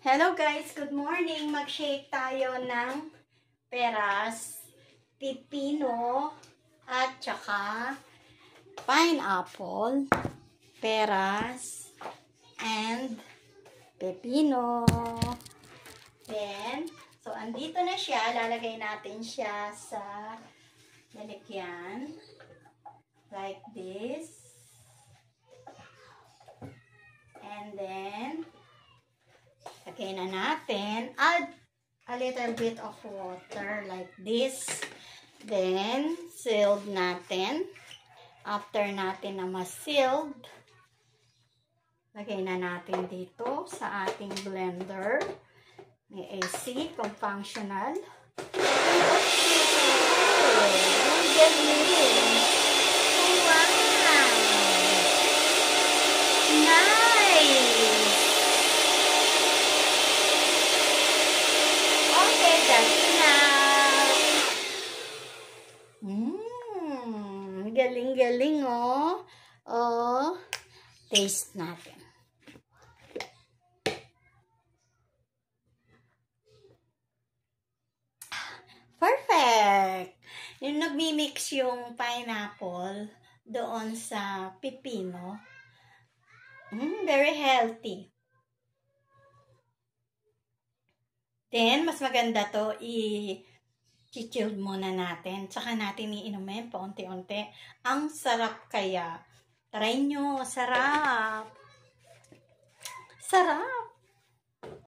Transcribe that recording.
Hello guys, good morning. Mag-shake tayo ng peras, pipino, at saka pineapple, peras, and pepino. Then, so andito na siya. Lalagay natin siya sa lalagyan. Like this. And then, lagay na natin. Add a little bit of water like this. Then, sealed natin. After natin na ma-sealed, lagay na natin dito sa ating blender. May AC kung functional. Ang galing! Wow! Nice! Okay, that's enough. Galing-galing, oh. Oh, taste natin. Perfect! Yung nagmi-mix yung pineapple doon sa pipino. Very healthy. Then, mas maganda to i-chilled muna natin. Tsaka natin iinumin paunti-unti. Ang sarap kaya. Try nyo. Sarap. Sarap.